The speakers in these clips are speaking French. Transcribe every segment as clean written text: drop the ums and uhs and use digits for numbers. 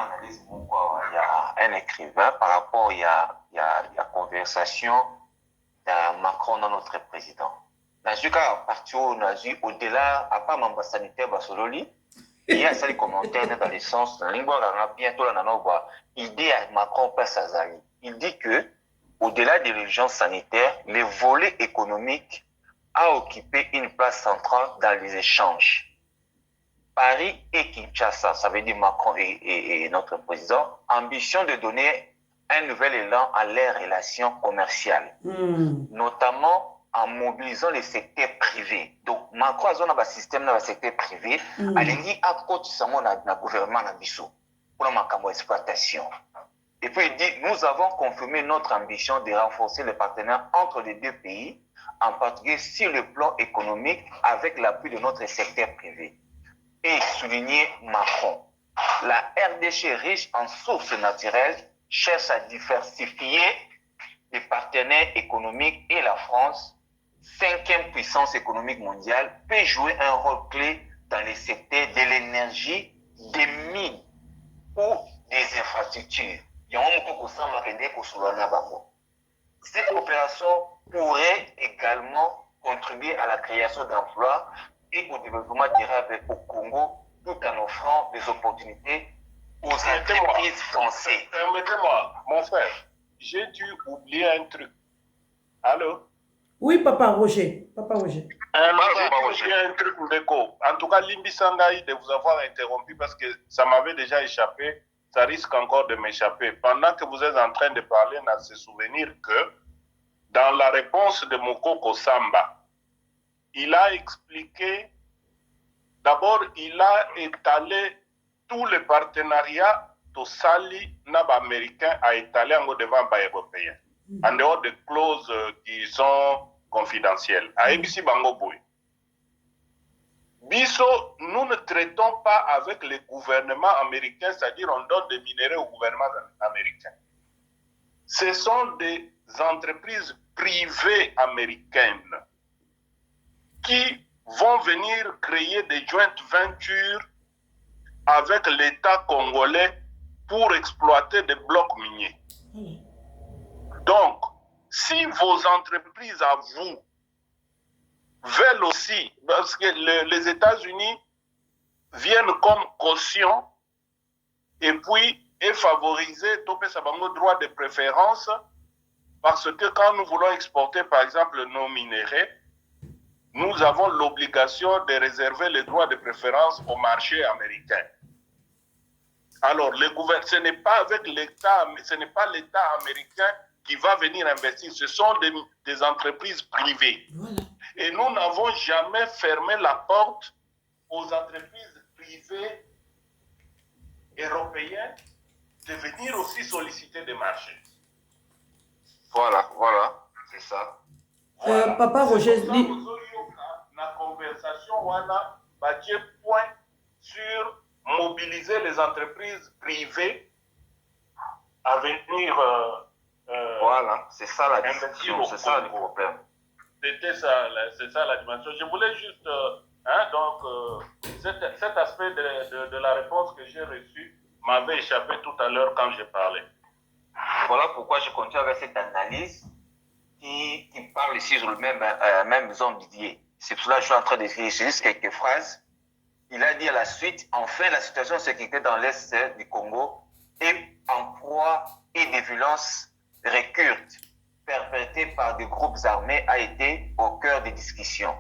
Il y a un écrivain par rapport, il y a conversation de Macron dans notre président. Dans ce cas, au-delà, à part membre sanitaire, il y a des commentaires dans le sens, bientôt l'idée à Macron passe à Zali. Il dit que, au-delà de l'urgence sanitaire, le volet économique a occupé une place centrale dans les échanges. Paris et Kinshasa, ça veut dire Macron et notre président, ambition de donner un nouvel élan à leurs relations commerciales, notamment en mobilisant les secteurs privés. Donc, Macron a un système dans le secteur privé, alingi à côté de gouvernement na biso pour la exploitation. Et puis il dit, nous avons confirmé notre ambition de renforcer les partenaires entre les deux pays, en particulier sur le plan économique, avec l'appui de notre secteur privé. Et souligner Macron. La RDC riche en sources naturelles cherche à diversifier les partenaires économiques et la France, 5e puissance économique mondiale, peut jouer un rôle clé dans les secteurs de l'énergie, des mines ou des infrastructures. Cette coopération pourrait également contribuer à la création d'emplois et au développement durable au Congo, tout en offrant des opportunités aux entreprises françaises. Permettez-moi, mon frère, j'ai dû oublier un truc. Allô? Oui, Papa Roger. Papa Roger. J'ai dû oublier un truc, Ndeko. En tout cas, Limbi Sangaï, de vous avoir interrompu parce que ça m'avait déjà échappé. Ça risque encore de m'échapper. Pendant que vous êtes en train de parler, on a se souvenir que dans la réponse de Mokoko Samba, il a expliqué, d'abord, il a étalé tous les partenariats que Sali Naba américain a étalé en devant les Européens, en dehors des clauses qui sont confidentielles. À Ebisi Bango Boy. Biso, nous ne traitons pas avec les gouvernements américains, c'est-à-dire on donne des minerais au gouvernement américain. Ce sont des entreprises privées américaines qui vont venir créer des joint ventures avec l'État congolais pour exploiter des blocs miniers. Donc, si vos entreprises à vous veulent aussi, parce que les États-Unis viennent comme caution et puis favoriser tout le droit de préférence, parce que quand nous voulons exporter par exemple nos minéraux, nous avons l'obligation de réserver les droits de préférence au marché américain. Alors, ce n'est pas avec l'État, ce n'est pas l'État américain qui va venir investir, ce sont des entreprises privées. Voilà. Et nous n'avons jamais fermé la porte aux entreprises privées européennes de venir aussi solliciter des marchés. Voilà, c'est ça. Voilà. Papa Roger, la conversation, voilà, point sur mobiliser les entreprises privées à venir. Voilà, c'est ça la discussion, c'est ça le problème. C'est ça la dimension. Je voulais juste, cet aspect de la réponse que j'ai reçue m'avait échappé tout à l'heure quand j'ai parlé. Voilà pourquoi je continue avec cette analyse qui parle ici sur le même zone Didier. C'est pour cela que je suis en train d'écrire juste quelques phrases. Il a dit à la suite, enfin, la situation de sécurité dans l'Est du Congo est en proie et des violences récurrentes perpétrées par des groupes armés a été au cœur des discussions.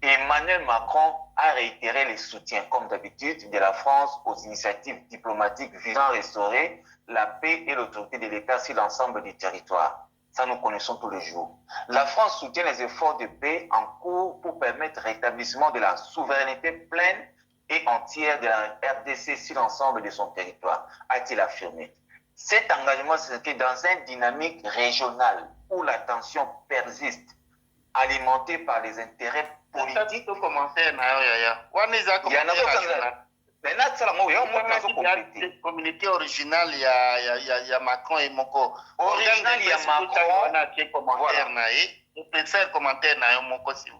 Emmanuel Macron a réitéré les soutiens, comme d'habitude, de la France aux initiatives diplomatiques visant à restaurer la paix et l'autorité de l'État sur l'ensemble du territoire. Ça, nous connaissons tous les jours. La France soutient les efforts de paix en cours pour permettre le rétablissement de la souveraineté pleine et entière de la RDC sur l'ensemble de son territoire, a-t-il affirmé. Cet engagement s'inscrit dans une dynamique régionale où la tension persiste, alimentée par les intérêts politiques. Communauté originale, il y a Macron et Moko. Original, il y a Macron. Commentaire.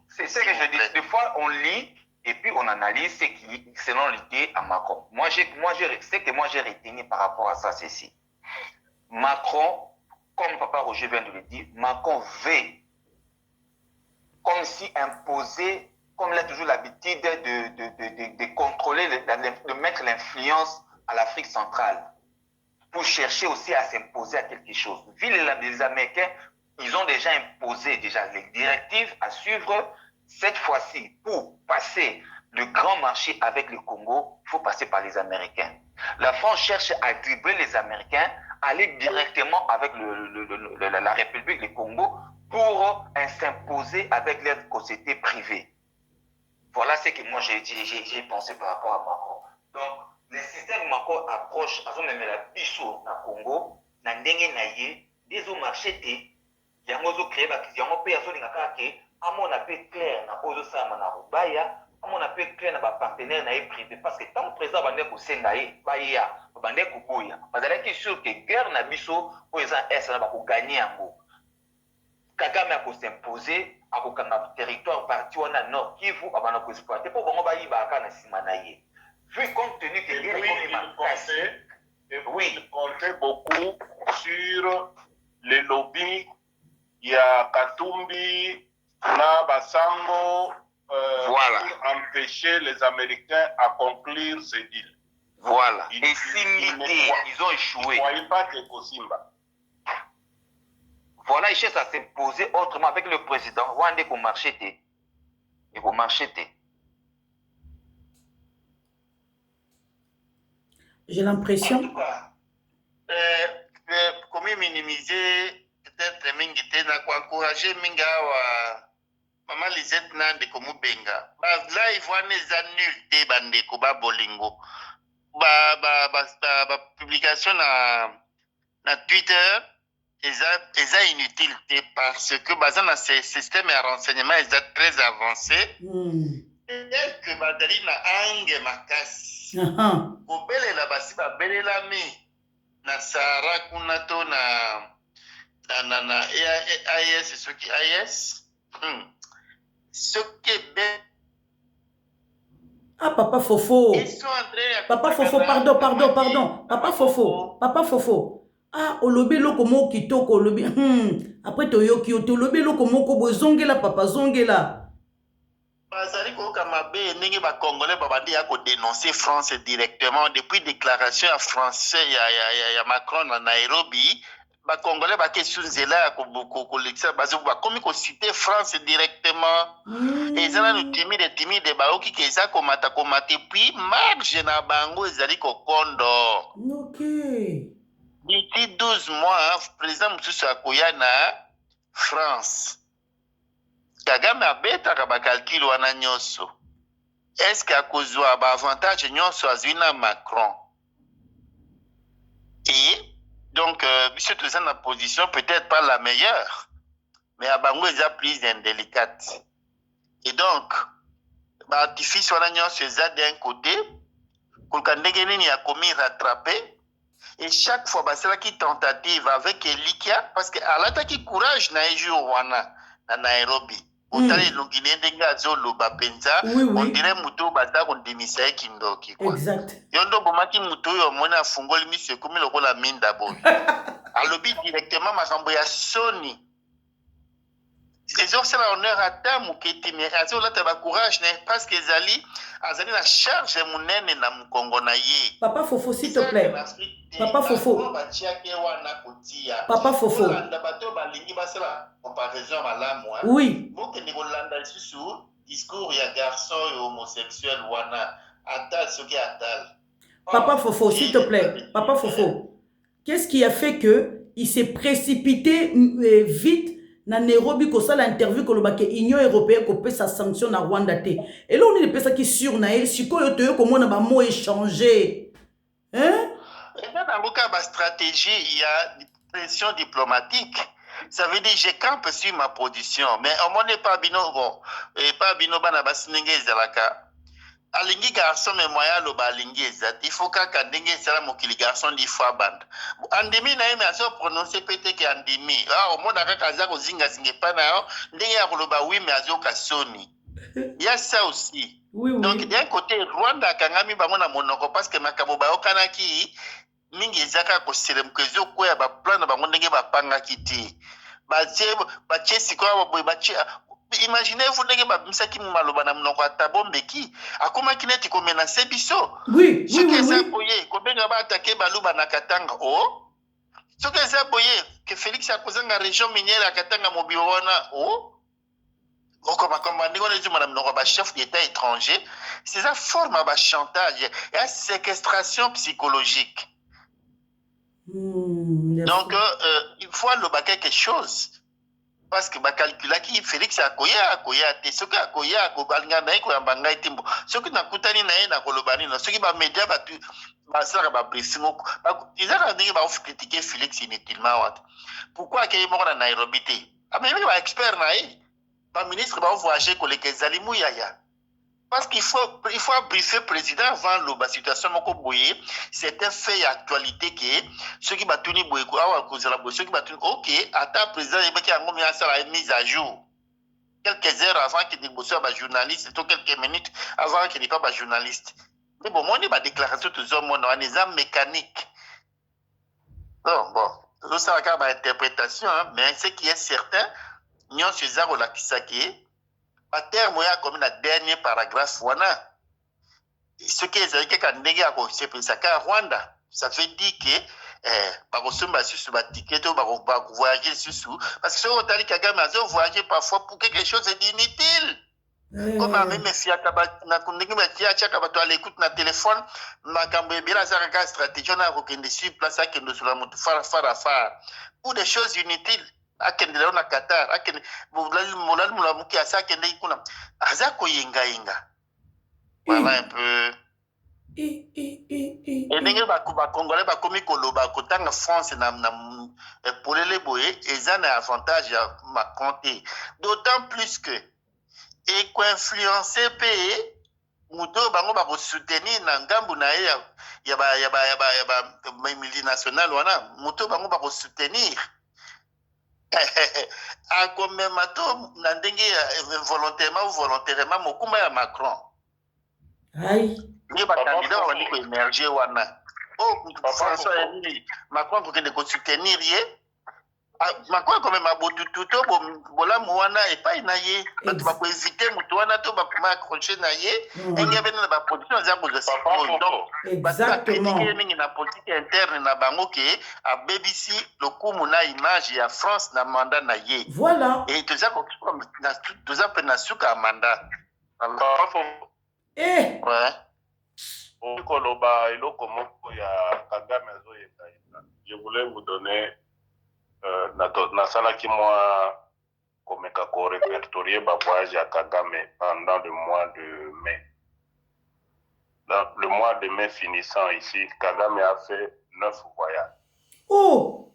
C'est ce que je dis. Des fois, on lit et puis on analyse ce qui, selon l'idée à Macron. Ce que moi j'ai retenu par rapport à ça, c'est ici. Macron, comme Papa Roger vient de le dire, Macron veut comme si imposer, comme il a toujours l'habitude de contrôler, de mettre l'influence à l'Afrique centrale, pour chercher aussi à s'imposer à quelque chose. Vu les Américains, ils ont déjà imposé les directives à suivre. Cette fois-ci, pour passer le grand marché avec le Congo, il faut passer par les Américains. La France cherche à dribbler les Américains, aller directement avec la République du Congo pour s'imposer avec leur société privée. Voilà ce que moi j'ai pensé par rapport à Macron. Donc, le système Macron approche, à son même la biso na Congo, na ndenge na ye, des au marché te, yango zo créer yango pe yazo lingaka ke, amon appel clair na ozo sama na rubaya, amon appel clair na ba partenaire na ye privé, parce que tant président bande ko senga ye, ba ya, bande ko boya. Bazala ki sûr que guerre na biso po eza est na ba ko gagner yango. Kagame a ko s'imposer a ko kanga territoire parti wana nord Kivu abana ko exploiter pour bango ba yiba aka na sima na ye. Vu compte tenu que il comptait beaucoup sur les lobbies. Il y a Katumbi, Basango, voilà, pour empêcher les Américains à conclure ce deal. Voilà. Et ils ont échoué. Ils ne croyaient pas que Kosimba. Voilà, ils cherchent à s'imposer autrement avec le président. Wande ko marchete. Et ko marchete. J'ai l'impression. Comment minimiser peut-être Mingite na encourager Minga Maman Lisette Nande comme Benga. Là, ils voient les annuls de bande Koba Bolingo. Publication na Twitter, est inutile parce que dans ces systèmes de renseignement, ils sont très avancés. Et que Badali na Ange Makasi. Kobele la basi ba bele la mi na Sahara kunato na AIS ce qui AIS ce qui est Papa Fofo. Papa Fofo, pardon. Papa Fofo. Olobi loko mo kitoko olobi. Après toyoki olobi loko moko bozongela papa zongela. Bazali ko kamabe ndenge ba congolais babandi ya ko dénoncer France directement depuis déclaration à français ya Macron na Nairobi ba congolais ba question zela ko lexa bazo ba komi ko citer France directement et zala no timide ba oki ke za ko mata puis marge na bango ezali ko kondo. OK. D'ici 12 mois président Moussou akoya na France. Kagame abetaka bakalkilo wana nyonso. Est-ce que akozwa avantage nyonso azwina Macron? Et donc, monsieur tout ça na position peut-être pas la meilleure, mais à bango eza plus indélicate. Et donc, artifice wana nyonso eza d'un côté, kolka ndenge nini ya komi rattraper, et chaque fois basalaki tentative avec Elikia, parce que alataki courage na ejour wana na Nairobi. On dirait muto bata kondimisa ekindoki kwa. Exact. Yondo bomaki muto yo mona fungoli mise komi lokola minda bon. Alobi directement makambo ya Sony. Ezor sala honneur ata muketi mais azo lata ba courage ne parce que azali na charge munene na mkongo na ye. Papa Fofo s'il te plaît. Papa Fofo. Papa Fofo. Oui. Papa Fofo, s'il te plaît. Papa Fofo. Qu'est-ce qui a fait que il s'est précipité vite na Nairobi ko ça l'interview ko lobake Union européenne ko peut sa sanction na Rwanda té. Et là on est pesa qui sur na elle sikoyo to yo ko mona ba mot échanger. Hein? Et dans le cas de stratégie, il y a une pression diplomatique. Ça veut dire que je campe sur ma position. Mais au moins, pas bino bon. Et pas bino bana basinenge zalaka. Alingi garçon mais moya lo balingi ezat. Il faut qu'à ndenge zala mokili garçon di fois band. Andemi na ime aso prononcer peut-être que andemi. Au moins nakaka za ko zinga zinge pa na ndenge ya ko loba oui mais azo ka soni. Il y a ça aussi. Oui, Donc, oui. d'un côté, Rwanda, Kangami, Bamona Monoko, parce que Makaboba, Okanaki, Mingi Zaka, Koselemkezo, Koya, Plan, Bamonege, Bapangaki, Bache, Sikwa, Bache. Imaginez-vous, Misaki Malobana Monoko, Tabombeki, Akuma Kineti, comme menacé Bisso. Oui, Ce oui, que oui, ça oui. boye, combien va attaquer Balouba Nakatanga, oh? Ce que ça boye, que Félix a posé dans la région minière à Katanga Mobiwana, oh? Chef d'État étranger, c'est une forme de chantage, une séquestration psychologique. Donc, il faut le quelque chose. Parce que calcula qui Félix a koya ce que a koya kobalanga na ko yambanga itimbo ce que na kutani na na kolobani no ce qui ba média ba tu ba sara ba blessing ba ils a dit ba critiquer Félix inutilement wat pourquoi que mo na Nairobi te a même ba expert na ba ministre ba voyager ko les Zalimu yaya parce qu'il faut briefer le président avant la situation moko boye c'est un fait actualité que ceux qui battent ni boye quoi ceux qui battent OK attends président il qui a mis ça mise à jour quelques heures avant qu'il négocie avec journaliste ou quelques minutes avant qu'il n'est pas journaliste mais bon moi on va déclarer tout aux hommes on a des armes mécaniques bon tout ça va avoir interprétation hein, mais ce qui est certain nous sur la kisaki à terme, il y a comme le dernier paragraphe, ce qui est que quand négé a c'est ça Rwanda, ça veut dire que par exemple sur le ticket ou par voyager sur parce que si on t'a dit Kagame a voyagé parfois pour quelque chose d'inutile. Comme même si na kundingi batia chaka bato l'écoute na téléphone makambo bila za ka stratégie na ko kende sur place à kende sur la moto fara pour des choses inutiles. Akende leo na Qatar akende mulal mulamuki asa akende ikuna aza ko yenga voilà un peu et ndenge ba congolais ba komi koloba kotanga France na polele boye eza na avantage ya Macron d'autant plus que et ko influencer pe muto bango ba ko soutenir na ngambu na ya ba multinational wana muto bango ba ko soutenir a comme mato na ndenge volontairement ou volontairement mokuma ya Macron aïe ni ba candidat wali ko émerger wana François Macron ko kende ko soutenir ye Macron quand même abotututo bola mwana et pas na ye ba ko éviter muto wana to ba kuma accrocher na ye engebe na ba position za bozo donc exactement na politique interne na bango ke a BBC le kumu na image ya France na mandat na ye voilà et tout ça na suka mandat ouais okoloba eloko moko ya Kagame azoyeka je voulais vous donner nasalaki moi komeka ko répertorier ba voyage ya Kagame pendant le mois de mai. Dans le mois de mai finissant ici, Kagame a fait 9 voyages. Oh!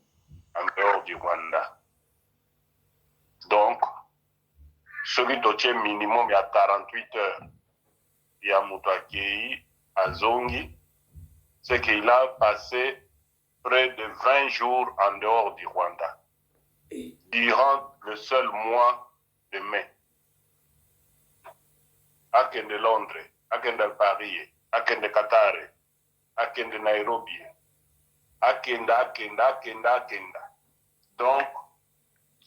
En dehors du Rwanda. Donc, celui qui minimum il y a 48 heures. Il y a Moutouakei à Zongi. C'est qu'il a passé près de 20 jours en dehors du Rwanda. Durant le seul mois de mai. Akende Londres, Akende Paris, Akende Qatar, Akende Nairobi, Akenda. Donc,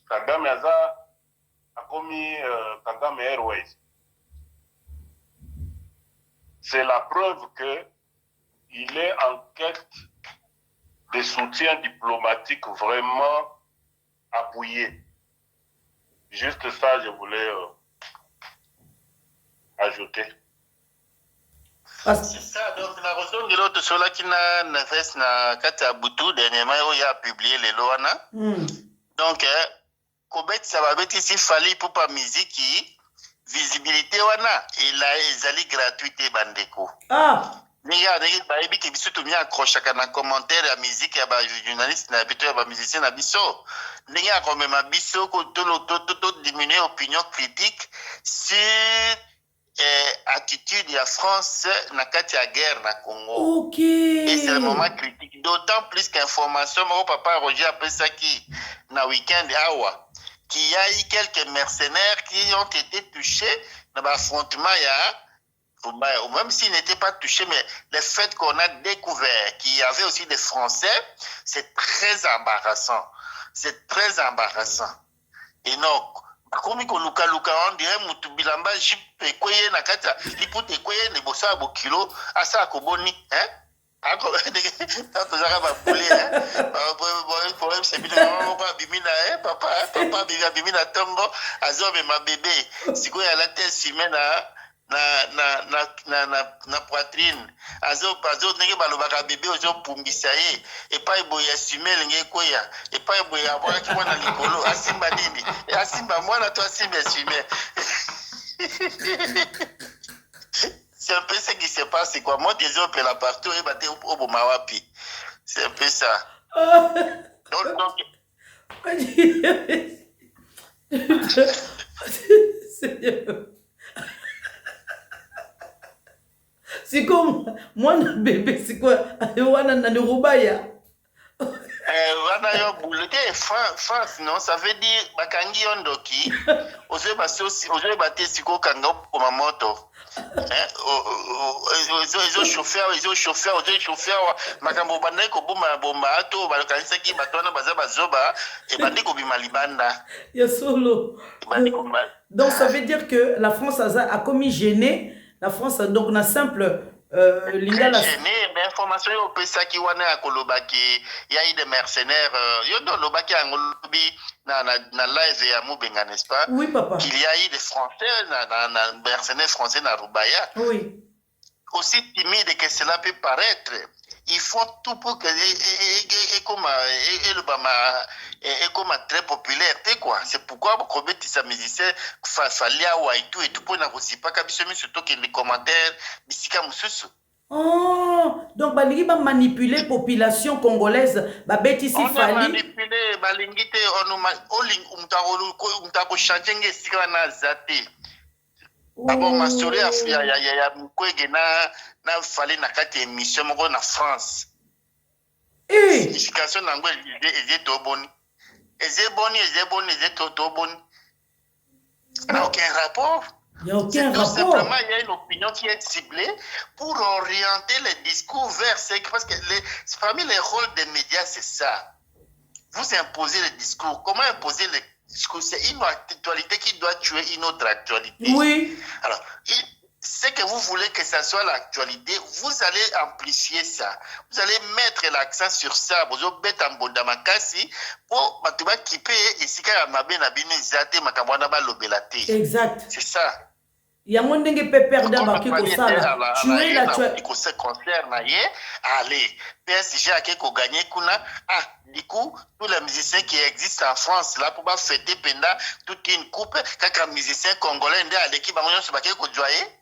Kagame a commis Kagame Airways. C'est la preuve qu'il est en quête de soutien diplomatique vraiment appuyé. Juste ça, je voulais ajouter. C'est ça, donc la raison de l'autre, cela qui n'a fait na Kata Boutou, dernièrement, il a publié les lois. Donc, Kobet, ça va être ici, fallait pour pas musique, visibilité, wana, et là, ils allaient gratuité, bandeko. Ah! Regarde, il y a surtout bien accroché à un commentaire à la musique, à la journaliste, à la musicien, à biso. Il y a quand même un biso qui diminuer l'opinion critique sur l'attitude de la France dans la guerre na Congo. Ok. Et c'est le moment critique. D'autant plus qu'information, mon papa Roger après ça qui, dans le week-end, qu'il y a eu quelques mercenaires qui ont été touchés dans l'affrontement ou même s'ils n'étaient pas touchés, mais le fait qu'on a découvert qu'il y avait aussi des Français, c'est très embarrassant. C'est très embarrassant. Et non, comme on dirait Moutubilamba, jipe kweye na kata, lipute kweye ne bossa bo kilo, asa koboni, hein? Ako tozaka ba poulet, hein? Problème c'est bien bimina, hein? Papa bimina tombo, azobe ma bébé. Siko ya la tête simena na poitrine. Azo nenge balobaka bébé ozo pumbisa ye. Et pas boya simel nge koya. Et pas boya boya ki mwana likolo, asimba nini? Asimba mwana to asimba simel. C'est un peu ce qui se passe, c'est quoi? Moi, des autres, là partout, et batté au Bomawapi. C'est un peu ça. Donc... C'est comme moi, bébé, c'est quoi? Wana na Rubaya. Wana yo boulete France, non? Ça veut dire bakangi ondoki. Ozo baté siko kanga Kumamoto. Ils ont chauffeur, makambo banda ko bomba ato balokanisa ki batona baza bazoba et bandi ko bima libanda. Ya solo. Donc ça veut dire que la France a commis gêné. La France donc na simple lingala gêné, mais information au pesaki wana ya kolobaki, il y a eu des mercenaires yo do lobaki angolobi na live ya Mubenga, n'est-ce pas? Oui papa. Qu'il y a eu des Français na mercenaires français na Rubaya. Oui. Aussi timide que cela peut paraître, ils font tout pour que et comme très populaire, quoi. C'est pourquoi vous sa musicien Falia et tout pour n'avoir pas qu'à surtout que les commentaires bisika mususu. Oh, donc balingi ba manipuler population congolaise, ba beti si fali. On a manipulé balingite on mutako changer ngesika na zate. D'abord, ma story il y a mukwege na fallait na kati émission moko na France. Signification nango est toboni. Est toboni. Ça n'a aucun rapport. Il n'y a aucun tout rapport. Simplement, il y a une opinion qui est ciblée pour orienter les discours vers ce parce que parmi les rôles des médias, c'est ça. Vous imposez les discours. Comment imposer les discours? C'est une actualité qui doit tuer une autre actualité. Oui. Alors, c'est que vous voulez que ça soit l'actualité, vous allez amplifier ça. Vous allez mettre l'accent sur ça. Vous allez mettre en bodamakasi pour matuba kipe et si ka mabe na bino zate makamwana ba lobelate. Exact. C'est ça. Il y a mon dengue pépère d'abaki ko sala. Tuer la tuer. Ko se concert na ye, allez. PSG a ko gagner kuna. Ah, du coup, tous les musiciens qui existent en France là pour pas fêter pendant toute une coupe, kaka musicien congolais ndé à l'équipe bango so baké ko joyer.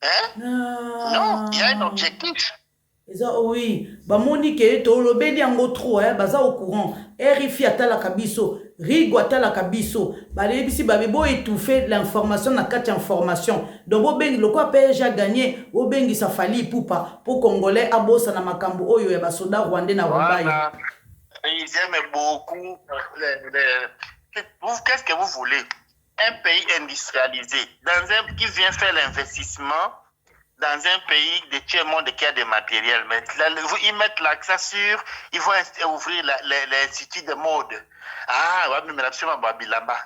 Hein? Non, il y a un objectif. Oui, bamoni ke to lobeli yango trop baza au courant. RFI atala kabiso, Rigo atala kabiso. Balebisi babebo étouffer l'information na kati information. Donc obengi lokwa PSG a gagné, obengi sa fali poupa pour congolais abosa na makambo oyo ya basoda rwandais na Rwanda. Ils aiment beaucoup qu'est-ce que vous voulez? Un pays industrialisé, qui vient faire l'investissement dans un pays de tiers-monde qui a des matériels. Mais ils mettent l'accent sur, ils vont ouvrir l'institut de mode. Ah, oui, mais absolument, Babilamba.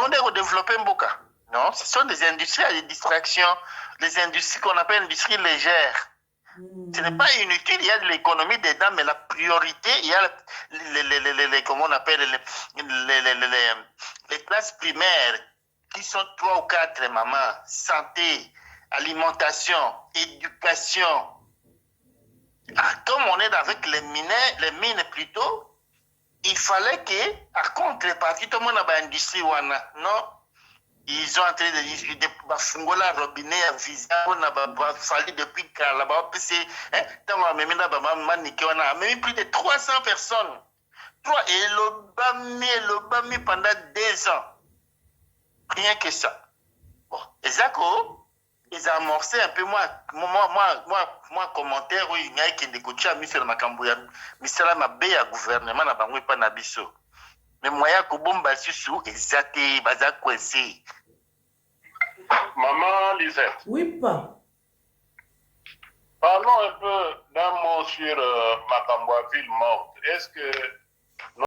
On a développé un boca. Non, ce sont des industries à des distractions, des industries qu'on appelle industries légères. Ce n'est pas inutile, il y a de l'économie dedans, mais la priorité, il y a comment on appelle les classes primaires qui sont 3 ou 4 mamans, santé, alimentation, éducation. Ah, comme on est avec les mines plutôt, il fallait que, à contrepartie, tout le monde a une industrie, non? Ils ont en train de discuter pour la robinet à visa, on a fallu depuis là-bas, on a même plus de 300 personnes. Et l'Obami pendant 2 ans. Rien que ça. Bon, et Zako, ils ont amorcé un peu, moi, commentaire, oui, il y a qui n'écoute pas, Michel Makambouya, Michel Mabé, gouvernement, n'a pas eu Nabiso. Mais moi, il y a que bon, sous, et Zate, Baza, Kwesi. Maman Lisette. Oui, pas. Parlons un peu d'un mot sur Macambois, ville morte. Est-ce que